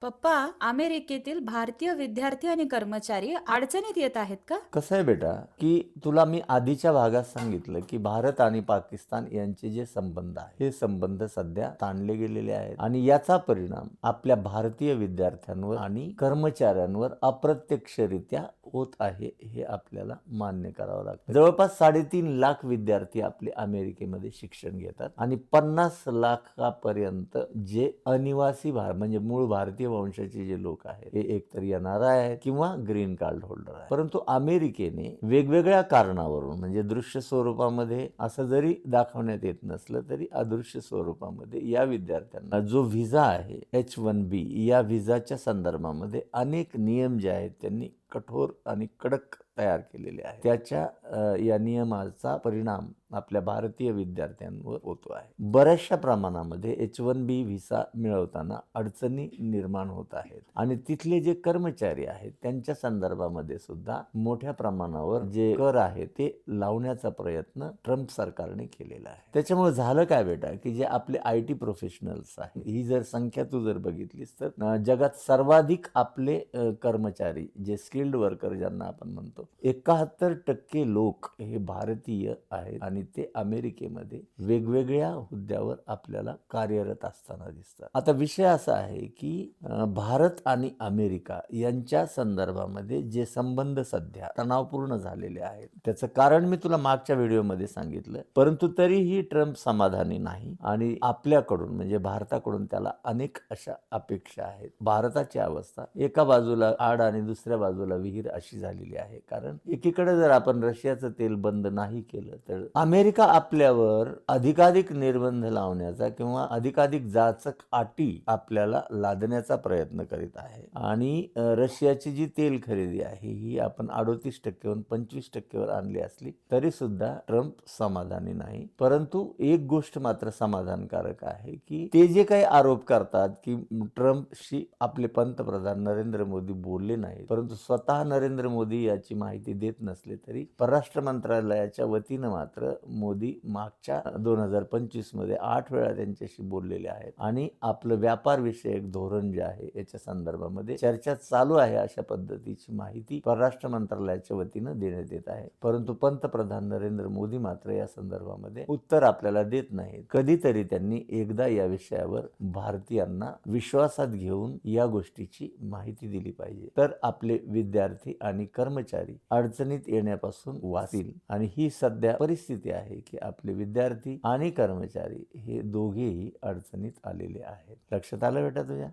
पप्पा, अमेरिकेतील भारतीय विद्यार्थी आणि कर्मचारी अडचणीत येत आहेत का? कसं आहे बेटा, की तुला मी आधीच्या भागात सांगितलं, की भारत आणि पाकिस्तान यांचे जे संबंध आहेत, हे संबंध सध्या ताणले गेलेले आहेत आणि याचा परिणाम आपल्या भारतीय विद्यार्थ्यांवर आणि कर्मचाऱ्यांवर अप्रत्यक्षरित्या होत आहे, हे आपल्याला मान्य करावं लागतं. जवळपास 3.5 लाख विद्यार्थी आपले अमेरिकेमध्ये शिक्षण घेतात आणि 50 लाखापर्यंत जे अनिवासी म्हणजे मूळ भारतीय वंशाचे जे लोक आहेत, हे एकतर येणारे आहेत किंवा ग्रीन कार्ड होल्डर आहेत. परंतु अमेरिकेने वेगवेगळ्या कारणावरून म्हणजे दृश्य स्वरूपामध्ये असं जरी दाखवण्यात येत नसलं तरी अदृश्य स्वरूपामध्ये या विद्यार्थ्यांना जो व्हिसा आहे H1B या व्हिसाच्या संदर्भामध्ये अनेक नियम जे आहेत त्यांनी कठोर आणि कडक तयार केलेले आहे. त्याच्या या नियमाचा परिणाम आपल्या भारतीय विद्यार्थ्यांवर होतो आहे. बऱ्याचशा प्रमाणामध्ये H1B व्हिसा मिळवताना अडचणी निर्माण होत आहेत आणि तिथले जे कर्मचारी आहेत त्यांच्या संदर्भामध्ये सुद्धा मोठ्या प्रमाणावर जे कर आहे ते लावण्याचा प्रयत्न ट्रम्प सरकारने केलेला आहे. त्याच्यामुळे झालं काय बेटा, की जे आपले IT प्रोफेशनल्स आहेत, ही जर संख्या तू जर बघितलीस तर जगात सर्वाधिक आपले कर्मचारी जे स्किल्ड वर्कर ज्यांना आपण म्हणतो 71% लोक हे भारतीय आहेत आणि ते अमेरिकेमध्ये वेगवेगळ्या हुद्द्यावर आपल्याला कार्यरत असताना दिसतात. आता विषय असा आहे की भारत आणि अमेरिका यांच्या संदर्भामध्ये जे संबंध सध्या तणावपूर्ण झालेले आहेत त्याचं कारण मी तुला मागच्या व्हिडिओमध्ये सांगितलं, परंतु तरीही ट्रम्प समाधानी नाही आणि आपल्याकडून म्हणजे भारताकडून त्याला अनेक अशा अपेक्षा आहेत. भारताची अवस्था एका बाजूला आड आणि दुसऱ्या बाजूला विहीर अशी झालेली आहे, कारण एकीकडे जर आपण रशियाचं तेल बंद नाही केलं तर अमेरिका आपल्यावर अधिकाधिक निर्बंध लावण्याचा किंवा अधिकाधिक जाचक अटी आपल्याला लादण्याचा प्रयत्न करीत आहे आणि रशियाची जी तेल खरेदी आहे ही आपण 38% 25% आणली असली तरी सुद्धा ट्रम्प समाधानी नाही. परंतु एक गोष्ट मात्र समाधानकारक आहे की ते जे काही आरोप करतात की ट्रम्पशी आपले पंतप्रधान नरेंद्र मोदी बोलले नाही, परंतु स्वतः नरेंद्र मोदी याची माहिती देत नसले तरी परराष्ट्र मंत्रालयाच्या वतीनं मात्र मोदी मागच्या 2025 मध्ये 8 वेळा त्यांच्याशी बोललेले आहेत आणि आपलं व्यापार विषयक धोरण जे आहे याच्या संदर्भामध्ये चर्चा चालू आहे अशा पद्धतीची माहिती परराष्ट्र मंत्रालयाच्या वतीनं देण्यात येत आहे. परंतु पंतप्रधान नरेंद्र मोदी मात्र या संदर्भामध्ये उत्तर आपल्याला देत नाहीत. कधीतरी त्यांनी एकदा या विषयावर भारतीयांना विश्वासात घेऊन या गोष्टीची माहिती दिली पाहिजे, तर आपले विद्यार्थी आणि कर्मचारी अडचणीत येण्यापासून वाचतील. आणि ही सध्या परिस्थिती आहे की आपले विद्यार्थी आणि कर्मचारी हे दोघेही अडचणीत आलेले आहेत. लक्षात आलं बेटा तुझ्या?